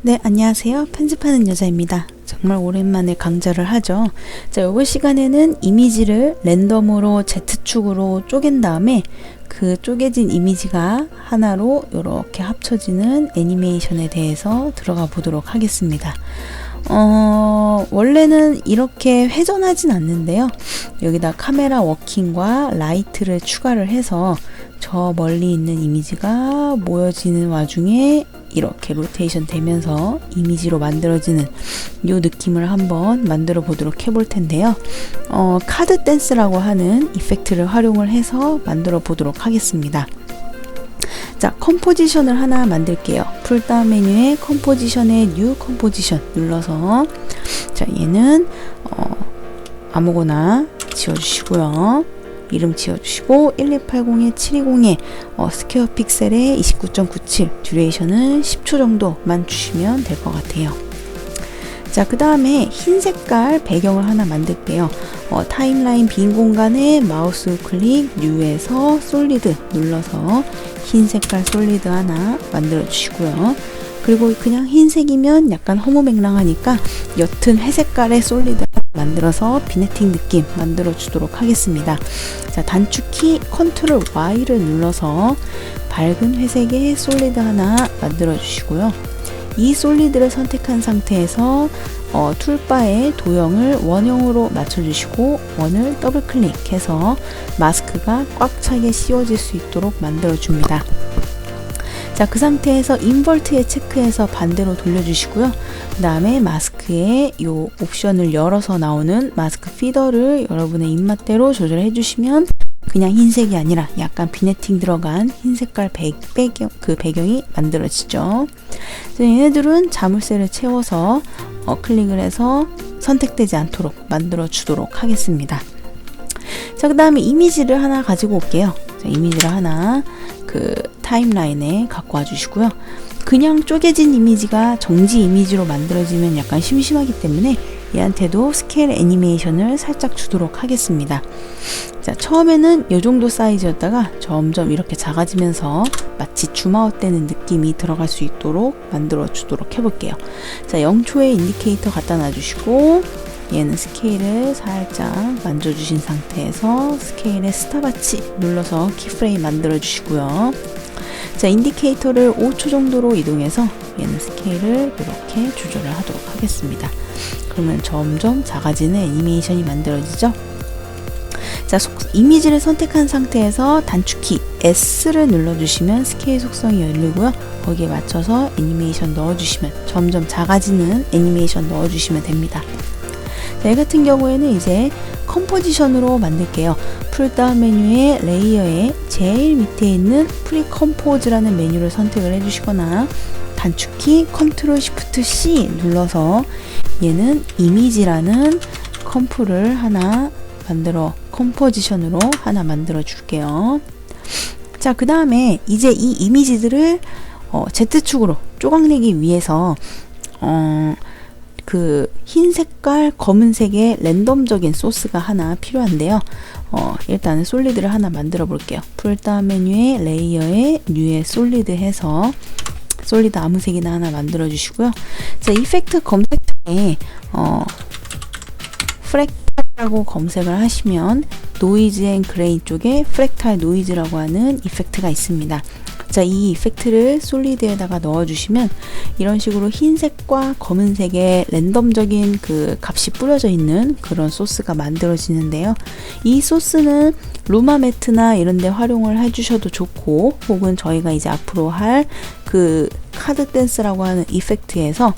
네, 안녕하세요. 편집하는 여자입니다. 정말 오랜만에 강좌를 하죠. 자, 요번 시간에는 이미지를 랜덤으로 Z축으로 쪼갠 다음에 그 쪼개진 이미지가 하나로 이렇게 합쳐지는 애니메이션에 대해서 들어가 보도록 하겠습니다. 원래는 이렇게 회전하진 않는데요. 여기다 카메라 워킹과 라이트를 추가를 해서 저 멀리 있는 이미지가 모여지는 와중에 이렇게 로테이션 되면서 이미지로 만들어지는 이 느낌을 한번 만들어 보도록 해볼 텐데요. 카드 댄스라고 하는 이펙트를 활용을 해서 만들어 보도록 하겠습니다. 자, 컴포지션을 하나 만들게요. 풀다운 메뉴에 컴포지션에 뉴 컴포지션 눌러서 자, 얘는 아무거나 지워주시고요. 이름 지어주시고 1280에 720에 스퀘어 픽셀에 29.97 듀레이션은 10초 정도만 주시면 될 것 같아요. 자, 그 다음에 흰 색깔 배경을 하나 만들게요. 타임라인 빈 공간에 마우스 클릭 뉴에서 솔리드 눌러서 흰 색깔 솔리드 하나 만들어 주시고요. 그리고 그냥 흰색이면 약간 허무맹랑하니까 옅은 회색깔의 솔리드 만들어서 비네팅 느낌 만들어 주도록 하겠습니다. 자, 단축키 컨트롤 Y를 눌러서 밝은 회색의 솔리드 하나 만들어 주시고요. 이 솔리드를 선택한 상태에서 툴바에 도형을 원형으로 맞춰주시고 원을 더블 클릭해서 마스크가 꽉 차게 씌워질 수 있도록 만들어 줍니다. 자, 그 상태에서 인버트에 체크해서 반대로 돌려주시고요. 그 다음에 마스크에 이 옵션을 열어서 나오는 마스크 피더를 여러분의 입맛대로 조절해 주시면 그냥 흰색이 아니라 약간 비네팅 들어간 흰 색깔 배경이 만들어지죠. 얘네들은 자물쇠를 채워서 클릭을 해서 선택되지 않도록 만들어 주도록 하겠습니다. 자, 그 다음에 이미지를 하나 가지고 올게요. 자, 이미지를 하나 타임라인에 갖고 와 주시고요. 그냥 쪼개진 이미지가 정지 이미지로 만들어지면 약간 심심하기 때문에 얘한테도 스케일 애니메이션을 살짝 주도록 하겠습니다. 자, 처음에는 이 정도 사이즈였다가 점점 이렇게 작아지면서 마치 줌아웃 되는 느낌이 들어갈 수 있도록 만들어 주도록 해볼게요. 자, 0초의 인디케이터 갖다 놔주시고 얘는 스케일을 살짝 만져주신 상태에서 스케일의 스탑와치 눌러서 키프레임 만들어 주시고요. 자, 인디케이터를 5초 정도로 이동해서 얘는 스케일을 이렇게 조절을 하도록 하겠습니다. 그러면 점점 작아지는 애니메이션이 만들어지죠. 자, 이미지를 선택한 상태에서 단축키 S를 눌러주시면 스케일 속성이 열리고요. 거기에 맞춰서 애니메이션 넣어주시면 점점 작아지는 애니메이션 넣어주시면 됩니다. 자, 이 같은 경우에는 이제 컴포지션으로 만들게요. 풀다운 메뉴의 레이어에 제일 밑에 있는 프리컴포즈라는 메뉴를 선택을 해주시거나 단축키 컨트롤 시프트 C 눌러서 얘는 이미지라는 컴포를 하나 컴포지션으로 하나 만들어 줄게요. 자, 그 다음에 이제 이 이미지들을 Z축으로 쪼각내기 위해서 흰 색깔, 검은색의 랜덤적인 소스가 하나 필요한데요. 일단은 솔리드를 하나 만들어 볼게요. 풀다운 메뉴에 레이어에 뉴에 솔리드 해서 솔리드 아무 색이나 하나 만들어 주시고요. 자, 이펙트 검색창에 프랙탈이라고 검색을 하시면 노이즈 앤 그레인 쪽에 프랙탈 노이즈라고 하는 이펙트가 있습니다. 자, 이 이펙트를 솔리드에다가 넣어주시면 이런 식으로 흰색과 검은색의 랜덤적인 그 값이 뿌려져 있는 그런 소스가 만들어지는데요. 이 소스는 루마 매트나 이런 데 활용을 해주셔도 좋고, 혹은 저희가 이제 앞으로 할 그 카드 댄스라고 하는 이펙트에서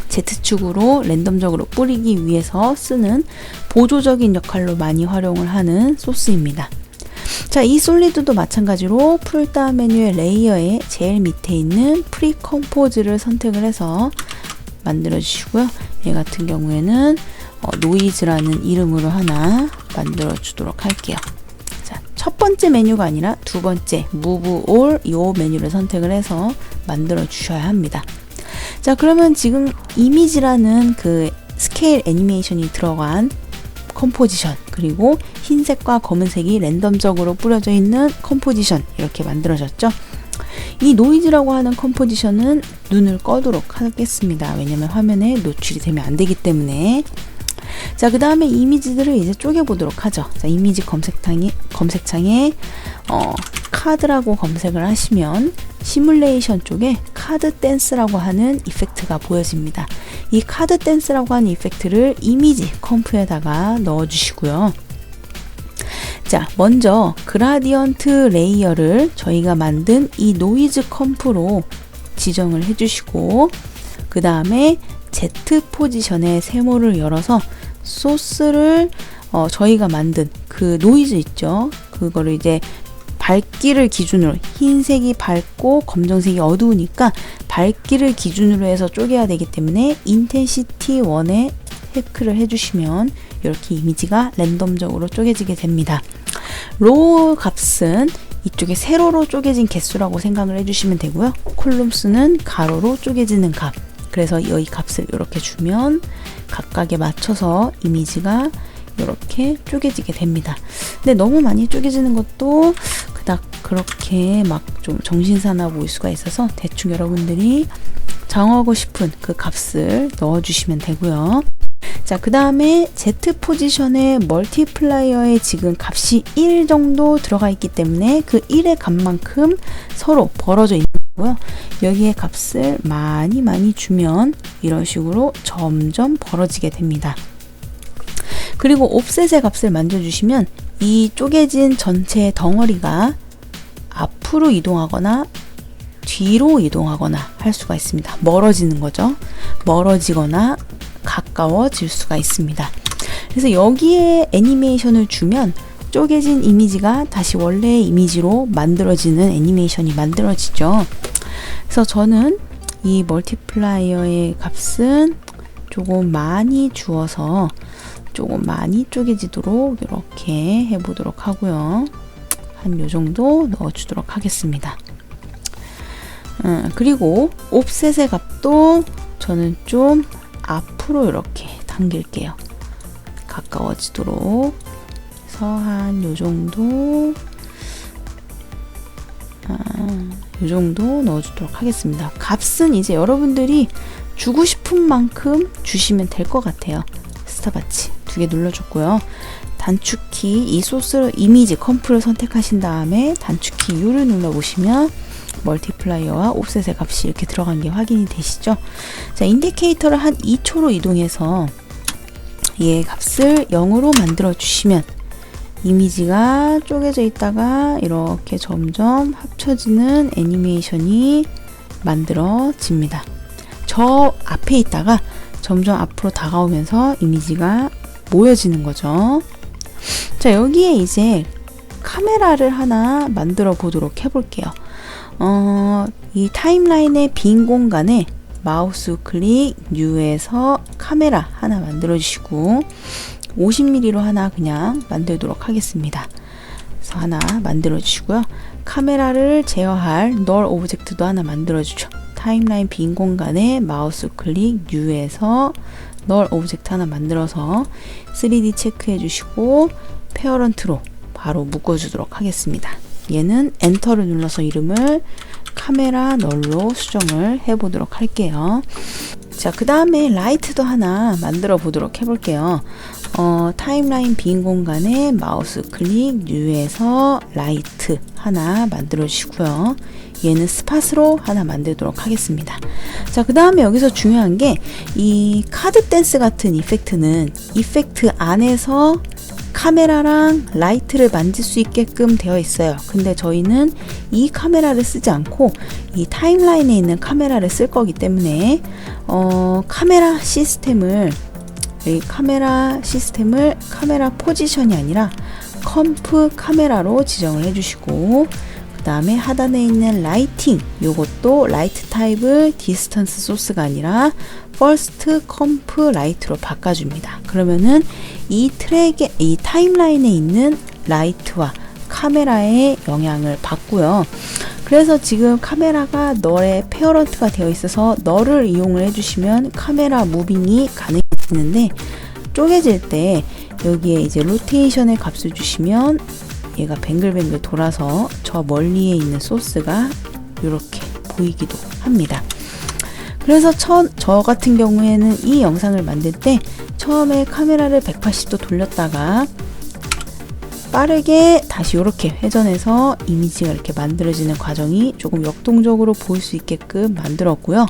Z축으로 랜덤적으로 뿌리기 위해서 쓰는 보조적인 역할로 많이 활용을 하는 소스입니다. 자, 이 솔리드도 마찬가지로 풀다운 메뉴의 레이어의 제일 밑에 있는 프리컴포즈를 선택을 해서 만들어 주시고요. 얘 같은 경우에는 노이즈라는 이름으로 하나 만들어 주도록 할게요. 자, 첫 번째 메뉴가 아니라 두 번째 Move All 이 메뉴를 선택을 해서 만들어 주셔야 합니다. 자, 그러면 지금 이미지라는 그 스케일 애니메이션이 들어간 컴포지션, 그리고 흰색과 검은색이 랜덤적으로 뿌려져 있는 컴포지션 이렇게 만들어졌죠. 이 노이즈라고 하는 컴포지션은 눈을 꺼도록 하겠습니다. 왜냐면 화면에 노출이 되면 안 되기 때문에. 자, 그 다음에 이미지들을 이제 쪼개보도록 하죠. 자, 이미지 검색창에 카드라고 검색을 하시면 시뮬레이션 쪽에 카드 댄스라고 하는 이펙트가 보여집니다. 이 카드 댄스라고 하는 이펙트를 이미지 컴프에다가 넣어주시고요. 자, 먼저 그라디언트 레이어를 저희가 만든 이 노이즈 컴프로 지정을 해주시고, 그 다음에 Z 포지션의 세모를 열어서 소스를 저희가 만든 그 노이즈 있죠. 그거를 이제 밝기를 기준으로, 흰색이 밝고 검정색이 어두우니까 밝기를 기준으로 해서 쪼개야 되기 때문에 인텐시티 1에 체크를 해주시면 이렇게 이미지가 랜덤적으로 쪼개지게 됩니다. 로우 값은 이쪽에 세로로 쪼개진 개수라고 생각을 해주시면 되고요. 콜룸 수는 가로로 쪼개지는 값. 그래서 이 값을 이렇게 주면 각각에 맞춰서 이미지가 이렇게 쪼개지게 됩니다. 근데 너무 많이 쪼개지는 것도 그닥 그렇게 막 좀 정신사나 보일 수가 있어서 대충 여러분들이 정하고 싶은 그 값을 넣어주시면 되고요. 자, 그 다음에 Z 포지션의 멀티플라이어에 지금 값이 1 정도 들어가 있기 때문에 그 1의 값만큼 서로 벌어져 있는 거고요. 여기에 값을 많이 주면 이런 식으로 점점 벌어지게 됩니다. 그리고 옵셋의 값을 만져주시면 이 쪼개진 전체 덩어리가 앞으로 이동하거나 뒤로 이동하거나 할 수가 있습니다. 멀어지는 거죠. 멀어지거나 가까워질 수가 있습니다. 그래서 여기에 애니메이션을 주면 쪼개진 이미지가 다시 원래의 이미지로 만들어지는 애니메이션이 만들어지죠. 그래서 저는 이 멀티플라이어의 값은 조금 많이 주어서 조금 많이 쪼개지도록 이렇게 해보도록 하고요. 한 요 정도 넣어주도록 하겠습니다. 그리고 옵셋의 값도 저는 좀 앞으로 이렇게 당길게요. 가까워지도록. 그래서 한 요 정도, 요 정도 넣어주도록 하겠습니다. 값은 이제 여러분들이 주고 싶은 만큼 주시면 될 것 같아요. 스탑워치 2개 눌러줬고요. 단축키 이 소스 이미지 컴프를 선택하신 다음에 단축키 U를 눌러보시면 멀티플라이어와 옵셋의 값이 이렇게 들어간 게 확인이 되시죠? 자, 인디케이터를 한 2초로 이동해서 얘의 값을 0으로 만들어 주시면 이미지가 쪼개져 있다가 이렇게 점점 합쳐지는 애니메이션이 만들어집니다. 저 앞에 있다가 점점 앞으로 다가오면서 이미지가 모여지는 거죠. 자, 여기에 이제 카메라를 하나 만들어 보도록 해볼게요. 이 타임라인의 빈 공간에 마우스 클릭 New에서 카메라 하나 만들어 주시고 50mm로 하나 그냥 만들도록 하겠습니다. 그래서 하나 만들어 주시고요. 카메라를 제어할 널 오브젝트도 하나 만들어 주죠. 타임라인 빈 공간에 마우스 클릭 New에서 널 오브젝트 하나 만들어서 3D 체크해 주시고 페어런트로 바로 묶어주도록 하겠습니다. 얘는 엔터를 눌러서 이름을 카메라 널로 수정을 해보도록 할게요. 자, 그 다음에 라이트도 하나 만들어 보도록 해볼게요. 타임라인 빈 공간에 마우스 클릭 New에서 라이트 하나 만들어 주시고요. 얘는 스팟으로 하나 만들도록 하겠습니다. 자, 그 다음에 여기서 중요한 게 이 카드 댄스 같은 이펙트는 이펙트 안에서 카메라랑 라이트를 만질 수 있게끔 되어 있어요. 근데 저희는 이 카메라를 쓰지 않고 이 타임라인에 있는 카메라를 쓸 거기 때문에 카메라 시스템을 카메라 포지션이 아니라 컴프 카메라로 지정을 해주시고, 그 다음에 하단에 있는 라이팅, 요것도 라이트 타입을 디스턴스 소스가 아니라 퍼스트 컴프 라이트로 바꿔줍니다. 그러면은 이 트랙에, 이 타임라인에 있는 라이트와 카메라의 영향을 받고요. 그래서 지금 카메라가 널의 페어런트가 되어 있어서 널을 이용을 해주시면 카메라 무빙이 가능해지는데, 쪼개질 때 여기에 이제 로테이션의 값을 주시면 얘가 뱅글뱅글 돌아서 저 멀리에 있는 소스가 이렇게 보이기도 합니다. 그래서 저 같은 경우에는 이 영상을 만들 때 처음에 카메라를 180도 돌렸다가 빠르게 다시 이렇게 회전해서 이미지가 이렇게 만들어지는 과정이 조금 역동적으로 보일 수 있게끔 만들었고요.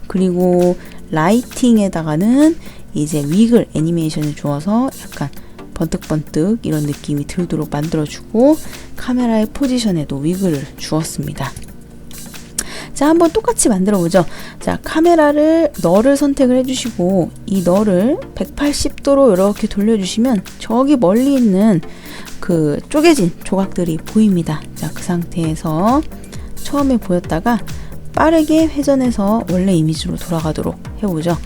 그리고 라이팅에다가는 이제 위글 애니메이션을 주어서 약간 번뜩번뜩 이런 느낌이 들도록 만들어주고 카메라의 포지션에도 위글을 주었습니다. 자, 한번 똑같이 만들어 보죠. 자, 카메라를 널을 선택을 해주시고 이 널을 180도로 이렇게 돌려주시면 저기 멀리 있는 그 쪼개진 조각들이 보입니다. 자, 그 상태에서 처음에 보였다가 빠르게 회전해서 원래 이미지로 돌아가도록 해보죠.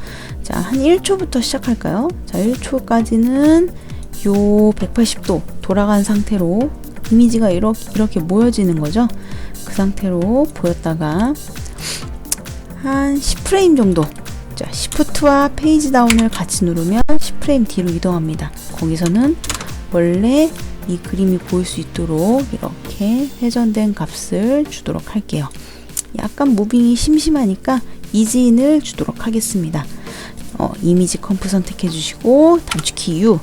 자, 한 1초부터 시작할까요? 자, 1초까지는 요 180도 돌아간 상태로 이미지가 이렇게 모여지는 거죠. 그 상태로 보였다가 한 10프레임 정도, 자, 시프트와 페이지 다운을 같이 누르면 10프레임 뒤로 이동합니다. 거기서는 원래 이 그림이 보일 수 있도록 이렇게 회전된 값을 주도록 할게요. 약간 무빙이 심심하니까 이지인을 주도록 하겠습니다. 이미지 컴프 선택해 주시고 단축키 U,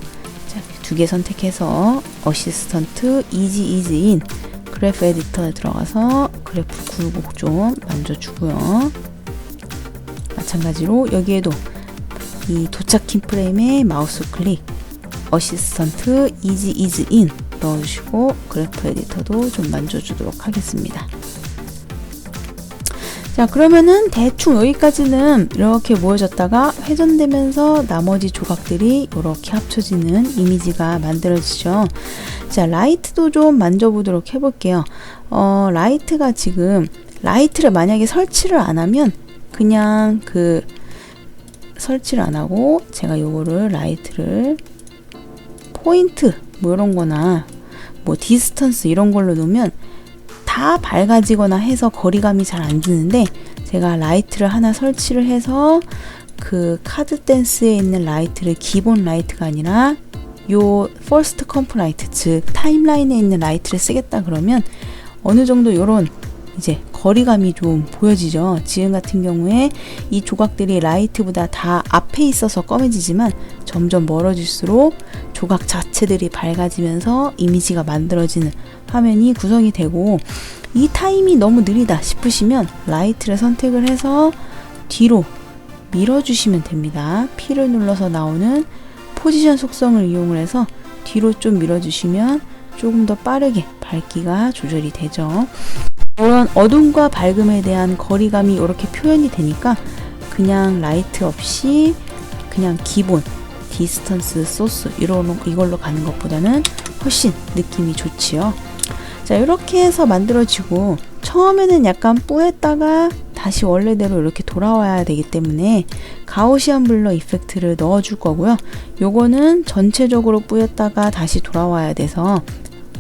두 개 선택해서 어시스턴트 이지인 그래프 에디터에 들어가서 그래프 굴곡 좀 만져주고요. 마찬가지로 여기에도 이 도착 키 프레임에 마우스 클릭 어시스턴트 이지인 넣어주시고 그래프 에디터도 좀 만져주도록 하겠습니다. 자, 그러면은 대충 여기까지는 이렇게 모여졌다가 회전되면서 나머지 조각들이 이렇게 합쳐지는 이미지가 만들어지죠. 자, 라이트도 좀 만져보도록 해볼게요. 라이트가 지금 라이트를 만약에 설치를 안 하면 그냥 설치를 안 하고 제가 요거를 라이트를 포인트 뭐 이런 거나 뭐 디스턴스 이런 걸로 놓으면 다 밝아지거나 해서 거리감이 잘 안 드는데 제가 라이트를 하나 설치를 해서 그 카드 댄스에 있는 라이트를 기본 라이트가 아니라 요 퍼스트 컴프 라이트, 즉 타임라인에 있는 라이트를 쓰겠다 그러면 어느 정도 요런 이제 거리감이 좀 보여지죠. 지금 같은 경우에 이 조각들이 라이트보다 다 앞에 있어서 검해지지만 점점 멀어질수록 조각 자체들이 밝아지면서 이미지가 만들어지는 화면이 구성이 되고, 이 타임이 너무 느리다 싶으시면 라이트를 선택을 해서 뒤로 밀어주시면 됩니다. P를 눌러서 나오는 포지션 속성을 이용을 해서 뒤로 좀 밀어주시면 조금 더 빠르게 밝기가 조절이 되죠. 이런 어둠과 밝음에 대한 거리감이 이렇게 표현이 되니까 그냥 라이트 없이 그냥 기본 디스턴스 소스 이걸로 가는 것보다는 훨씬 느낌이 좋지요. 자, 이렇게 해서 만들어지고 처음에는 약간 뿌였다가 다시 원래대로 이렇게 돌아와야 되기 때문에 가우시안 블러 이펙트를 넣어줄 거고요. 요거는 전체적으로 뿌였다가 다시 돌아와야 돼서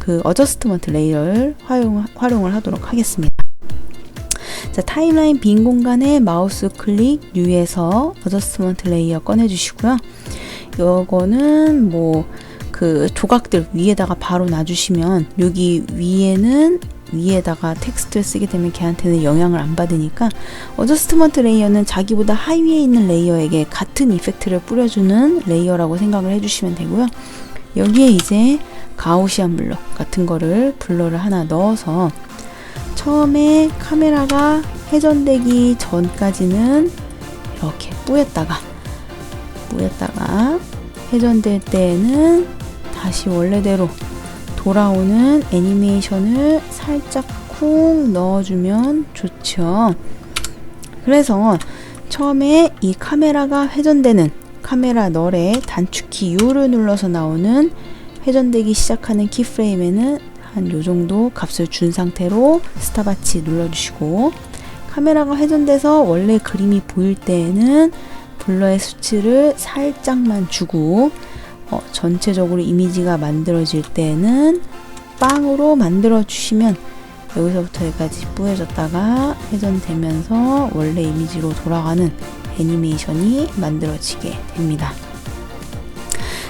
그 어저스트먼트 레이어를 활용을 하도록 하겠습니다. 자, 타임라인 빈 공간에 마우스 클릭 U에서 어저스트먼트 레이어 꺼내주시고요. 요거는 뭐 그 조각들 위에다가 바로 놔주시면 여기 위에다가 텍스트를 쓰게 되면 걔한테는 영향을 안 받으니까 어저스트먼트 레이어는 자기보다 하위에 있는 레이어에게 같은 이펙트를 뿌려주는 레이어라고 생각을 해주시면 되고요. 여기에 이제 가우시안 블러 같은 거를 블러를 하나 넣어서 처음에 카메라가 회전되기 전까지는 이렇게 뿌였다가 회전될 때에는 다시 원래대로 돌아오는 애니메이션을 살짝 쿵 넣어주면 좋죠. 그래서 처음에 이 카메라가 회전되는 카메라 널에 단축키 U를 눌러서 나오는 회전되기 시작하는 키프레임에는 한 요정도 값을 준 상태로 스탑워치 눌러주시고, 카메라가 회전돼서 원래 그림이 보일 때에는 블러의 수치를 살짝만 주고 전체적으로 이미지가 만들어질 때는 빵으로 만들어 주시면 여기서부터 여기까지 뿌여졌다가 회전되면서 원래 이미지로 돌아가는 애니메이션이 만들어지게 됩니다.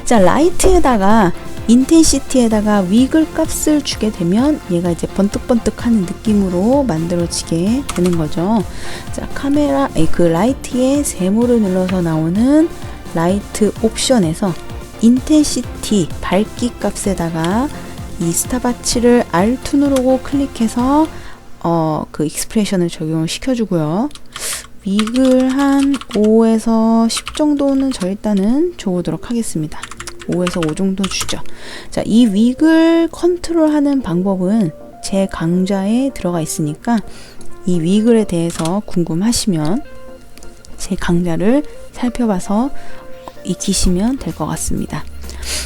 자, 라이트에다가 인텐시티에다가 위글 값을 주게 되면 얘가 이제 번뜩번뜩하는 느낌으로 만들어지게 되는 거죠. 자, 그 라이트의 세모를 눌러서 나오는 라이트 옵션에서 인텐시티 밝기 값에다가 이 스탑워치를 R2 누르고 클릭해서 그 익스프레션을 적용을 시켜주고요. 위글 한 5에서 10 정도는 저 일단은 줘보도록 하겠습니다. 5에서 5 정도 주죠. 자, 이 위글 컨트롤하는 방법은 제 강좌에 들어가 있으니까 이 위글에 대해서 궁금하시면 제 강좌를 살펴봐서 익히시면 될 것 같습니다.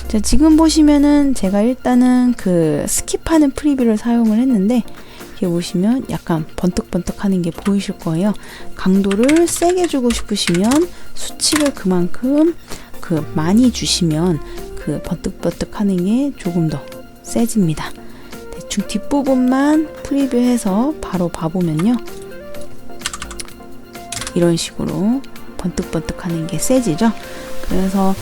자, 지금 보시면은 제가 일단은 그 스킵하는 프리뷰를 사용을 했는데 이렇게 보시면 약간 번뜩번뜩 하는 게 보이실 거예요. 강도를 세게 주고 싶으시면 수치를 그만큼 많이 주시면 그 번뜩번뜩 하는 게 조금 더 세집니다. 대충 뒷부분만 프리뷰해서 바로 봐보면요. 이런 식으로 번뜩번뜩 하는 게 세지죠. 그래서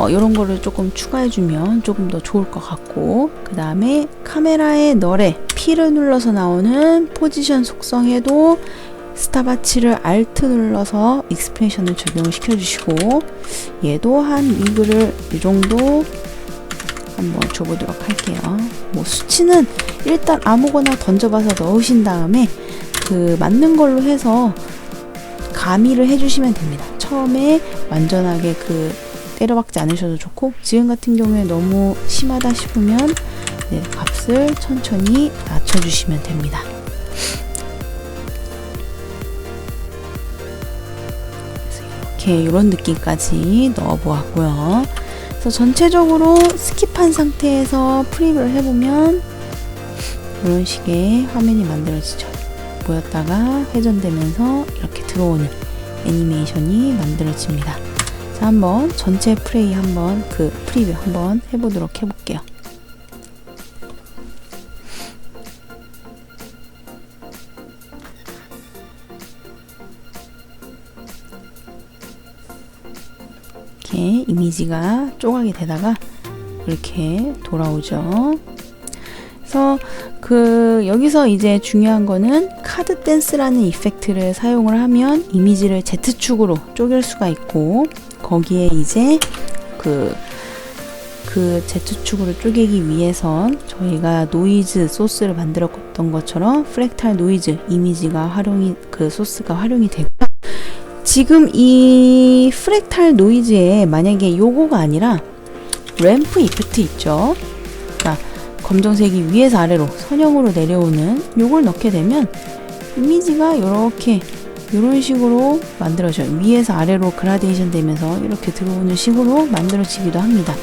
이런 거를 조금 추가해주면 조금 더 좋을 것 같고, 그 다음에 카메라의 널에 P를 눌러서 나오는 포지션 속성에도 스탑워치를 Alt 눌러서 익스프레션을 적용을 시켜주시고, 얘도 한 위글을 이 정도 한번 줘보도록 할게요. 뭐 수치는 일단 아무거나 던져봐서 넣으신 다음에 그 맞는 걸로 해서 가미를 해주시면 됩니다. 처음에 완전하게 때려박지 않으셔도 좋고, 지금 같은 경우에 너무 심하다 싶으면 네, 값을 천천히 낮춰주시면 됩니다. 그래서 이렇게 이런 느낌까지 넣어보았고요. 그래서 전체적으로 스킵한 상태에서 프리뷰를 해보면 이런 식의 화면이 만들어지죠. 모였다가 회전되면서 이렇게 들어오는 애니메이션이 만들어집니다. 자, 한번 전체 프레이 한번 프리뷰 한번 해보도록 해볼게요. 이렇게 이미지가 조각이 되다가 이렇게 돌아오죠. 그래서 여기서 이제 중요한 거는 카드 댄스라는 이펙트를 사용을 하면 이미지를 Z축으로 쪼갤 수가 있고, 거기에 이제 그 Z축으로 쪼개기 위해선 저희가 노이즈 소스를 만들었던 것처럼 프랙탈 노이즈 이미지가 소스가 활용이 되고, 지금 이 프랙탈 노이즈에 만약에 요거가 아니라 램프 이펙트 있죠. 그러니까 검정색이 위에서 아래로 선형으로 내려오는 요걸 넣게 되면 이미지가 이렇게 이런 식으로 만들어져요. 위에서 아래로 그라데이션 되면서 이렇게 들어오는 식으로 만들어지기도 합니다.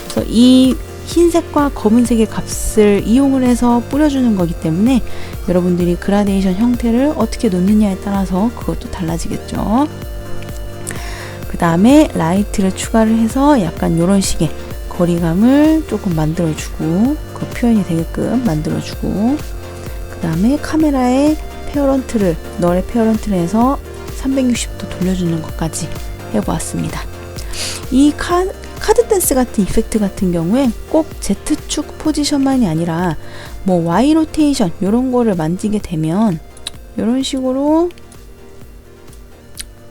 그래서 이 흰색과 검은색의 값을 이용을 해서 뿌려주는 거기 때문에 여러분들이 그라데이션 형태를 어떻게 놓느냐에 따라서 그것도 달라지겠죠. 그 다음에 라이트를 추가를 해서 약간 이런 식의 거리감을 조금 만들어주고 그 표현이 되게끔 만들어주고, 그 다음에 카메라의 널의 페어런트를 해서 360도 돌려주는 것까지 해보았습니다. 이 카드 댄스 같은 이펙트 같은 경우에 꼭 Z축 포지션만이 아니라 뭐 Y 로테이션 이런 거를 만지게 되면 이런 식으로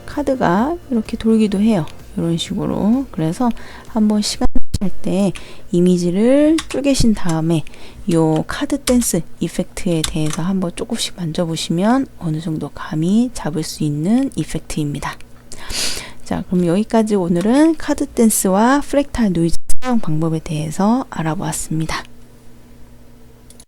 카드가 이렇게 돌기도 해요. 이런 식으로. 그래서 한번 시간 할 때 이미지를 쪼개신 다음에 요 카드 댄스 이펙트에 대해서 한번 조금씩 만져보시면 어느 정도 감이 잡을 수 있는 이펙트입니다. 자, 그럼 여기까지 오늘은 카드 댄스와 프랙탈 노이즈 사용 방법에 대해서 알아보았습니다.